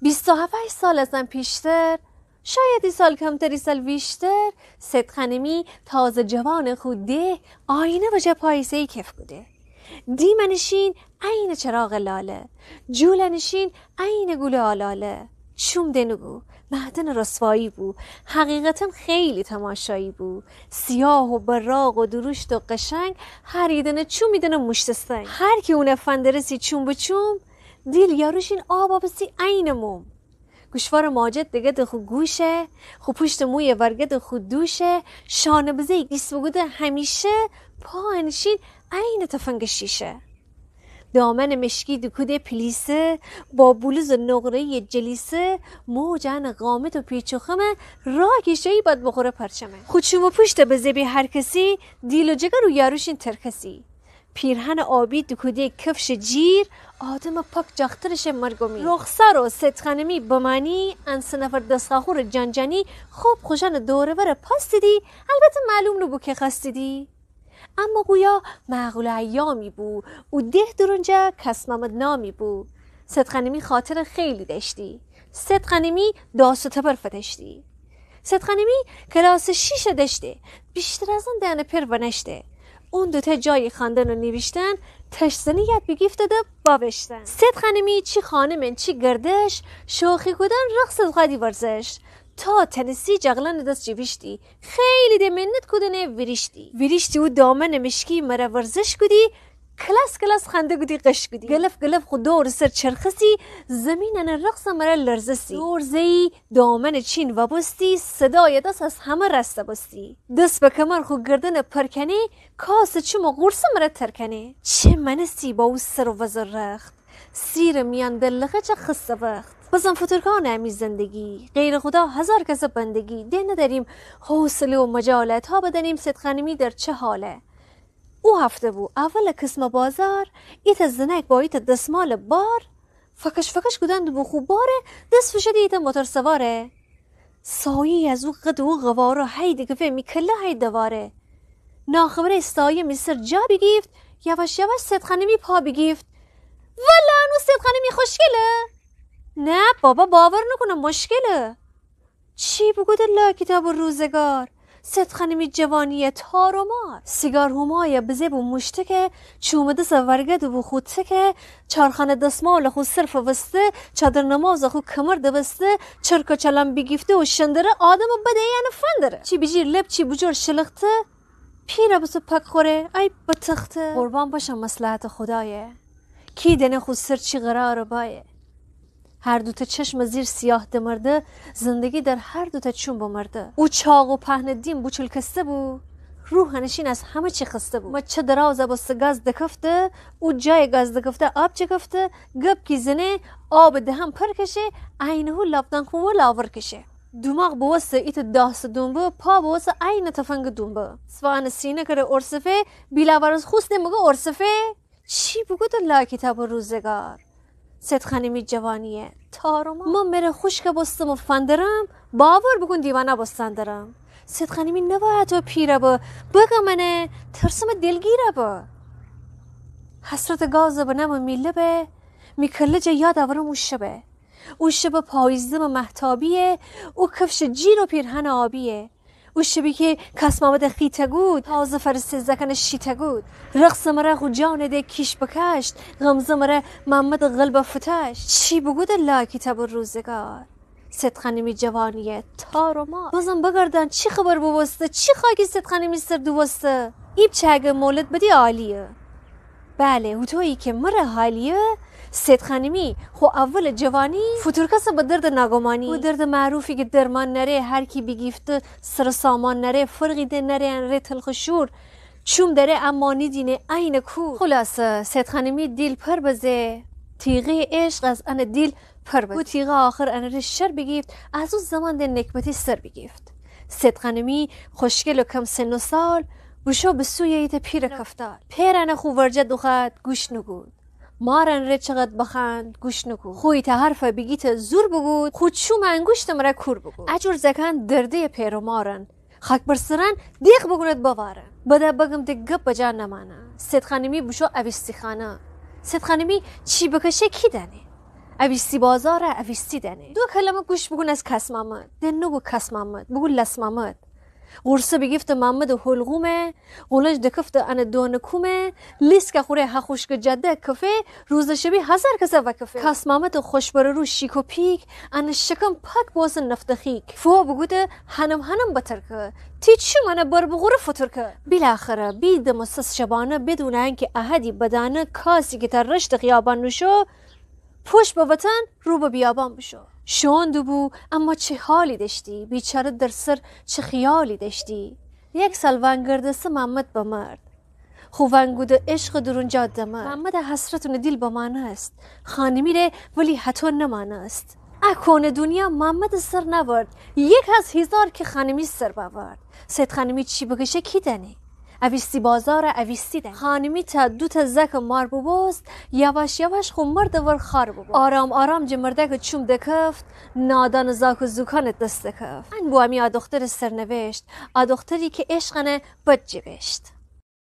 27 سال ازم پیشتر، شاید ای سال کمتری سال بیشتر، سید خانمی تازه جوان خوده آینه و جا پایسهی کف بوده. دیمنشین عین چراغ لاله، جولنشین عین گل آلاله. چوم دنگو معدن رسوایی بود، حقیقتا خیلی تماشایی بود. سیاه و براق و درشت و قشنگ، هر ایدنه چوم میدنه مشت سنگ. هر کی اونه فندرسی چوم به چوم، دیل یاروشین آبا بسی عین موم. گوشوار ماجد دگه ده خو گوشه، خو پشت موی ورگه ده خو دوشه. شانه بزه ایگیس بگوده همیشه، پا انشین عین تفنگ شیشه. دامن مشکی دکوده پلیسه، با بلوز نقره جلیسه. موجن قامت و پیچ و خمه، راکشایی باد بخوره پرچمه. خودشون و پشت بزه بی هر کسی، دیل و جگر رو یاروشین ترکسی. پیرهن آبی دکوده کفش جیر، آدم پاک جاخترش مرگومی. رخسار و سید خانمی بمانی، انس نفر دستخور جنجانی. خوب خوشن دوره وره پاس دیدی، البته معلوم نبو که خواست دیدی. اما گویا معقول ایامی بو، او ده درونجا کس محمد نامی بو. سید خانمی خاطر خیلی داشتی، سید خانمی داست و تبر فتشتی. سید خانمی کلاس 6 داشته، بیشتر از اون دهن پر ونشته. اون دوتا جای خواندن و نوشتن، تشزنی یاد بگیفته ده بابشتن. سید خانمی چی خانمن چی گردش، شوخی کدن رقص غادی ورزش. تا تنسی جغلان دست جویشتی، خیلی ده منت کدنه ویریشتی و دامن مشکی مرا ورزش کدی. کلاس خنده کدی قش کدی. گلف خود دور سر چرخسی، زمینن رقص مرا لرزسی. دور زی دامن چین و بستی، صدای دست از همه رسته بستی. دست به کمر خود گردن پرکنه، کاس چوم و غرصه مرا ترکنه. چه منسی با او سر و وزر رخت، سیر میان دلغه چه خسته وقت. بازم فترکان همی زندگی، غیر خدا هزار کس بندگی. ده نداریم حوصله و مجالت، ها بدنیم سید خانمی در چه حاله. او هفته بود اول قسم بازار، ایت زنک با ایت دستمال بار. فکش کدن دو خوب باره، دست فشد ایت موتور سواره. سایه از او قد و غواره، هیده که فهمی کله هید دواره. ناخبره سایه میسر جا بگیفت، یواش سید خانمی پا بگیفت. والا انو سید خانمی خوشگله؟ نه بابا باور نکنم مشکله. چی بگوده لا کتاب روزگار، سید خانمی جوانی تار و مار. سیگار همای بزیب و مشتکه، چومده سورگد و خودتکه. چارخانه دستمال خود صرف وسته، چادر نماز خود کمر دوسته. چرک و چلم بگیفته و شندره، آدم و بده یعنی فندره. چی بجیر لب چی بجور شلخته، پیره بسو پک خوره ای بتخته. قربان باشم مصلحت خدایه، کی دنه خود سر چی قرار بایه. هر دوتا چشم زیر سیاه دمرده، زندگی در هر دوتا چون بمرده. او چاق و پهن دیم بوچل کسته بو، روح هنشین از همه چی خسته بو. مچه درازه باست گاز دکفته، او جای گاز دکفته آب چکفته. گب کی زنه آب دهم پر کشه، عینهو لابدن خومو لاور کشه. دماغ بوسته ایت داست دنبه، پا بوسته عین تفنگ دنبه. سوان سینه کره ارسفه، بیلاورز خوست نمگه ارسفه. چی بگوده لا کتاب روزگار، سید خانمی جوانیه تارما. من مره خوشک بستم و فندرم، باور بکن دیوانه بستندرم. سید خانمی نباید تو پیره با، بگه منه ترسم دلگیره با. حسرت گازه بنام میله به، میکلجه یاد آورم او شبه. او شبه پاییزدم محتابیه، او کفش جیر و پیرهن آبیه. او شبی که کس محمد خیته گود، تازه فرست زکن شیته گود. رقص مره خو جان ده کش بکشت، غمزه مره محمد قلب فتشت. چی بگوده لا کتاب روزگار، سید خانمی جوانیه تار و مار. بازم بگردن چی خبر بوسته، چی خواهی سید خانمی سر دوسته. ایب چه اگه مولد بدی عالیه. بله و تویی که مره حالیه، سید خانمی خو اول جوانی فتور کسا با درد ناگمانی. و درد معروفی که درمان نره، هر کی بگیفته سر سامان نره. فرقی ده نره انره تلخشور، چوم داره امانی دینه عین کور. خلاصه سید خانمی دیل پر بزه، تیغه عشق از ان دیل پر بزه. و تیغه آخر انره شر بگیفت، از اون زمان ده نکبتی سر بگیفت. سید خانمی خوشگل و کم سن و سال، بشو بسوی ایت پیر کفتار. پیرن خو ورجه دوخد گوش نگود، مارن ره چقدر بخند گوش نکو. خوی تا حرف بگیت زور بگود، خود شو منگوشتم را کور بگود. اجور زکن درده پیرو مارن، خاک برسرن دیخ بگوند بوارن. بده بگم ده گپ بجا نمانه، سید خانمی بشو اویستی خانه. سید خانمی چی بکشه کی دنه، اویستی بازار اویستی دنه. دو کلمه گوش بگون از کس محمد. دن نگو کس محمد، بگو لس محمد. قرصه بگفت محمد حلقومه، قولنج دکفت ان دانکومه، لیس که خوره هخوش که جده کفه، روز شبی هزار کسه و کفه. کس محمد خوش بر رو شیک و پیک، ان شکم پاک بازن نفتخیک. فو بگوده هنم بتر که، تیچو منه بر بغور فتر که. بالاخره بید مسس شبانه بدون اینکه احدی بدانه کاسی که تر رشت خیابان نشو، پشت به وطن رو به بیابان بشو. شوندو بو اما چه حالی داشتی، بیچاره در سر چه خیالی داشتی. یک سال ونگردسته محمد بمرد، خو ونگود عشق درونجا دمرد. محمد حسرتون دیل با من است، خانه میره ولی حتی نمان است. اکون دنیا محمد سر نورد، یک از هزار که خانمی سر بورد. سید خانمی چی بگشه کی دنی؟ اویستی بازار اویستی دن. خانمی تا دو تا زک مار ببوست، یواش خو مرد ور خار ببوست. آرام جمرده که چوم دکفت، نادان زاک و زوکان دست دکفت. این بو امی آدختر سرنوشت، آدختری که عشقنه بد جبشت.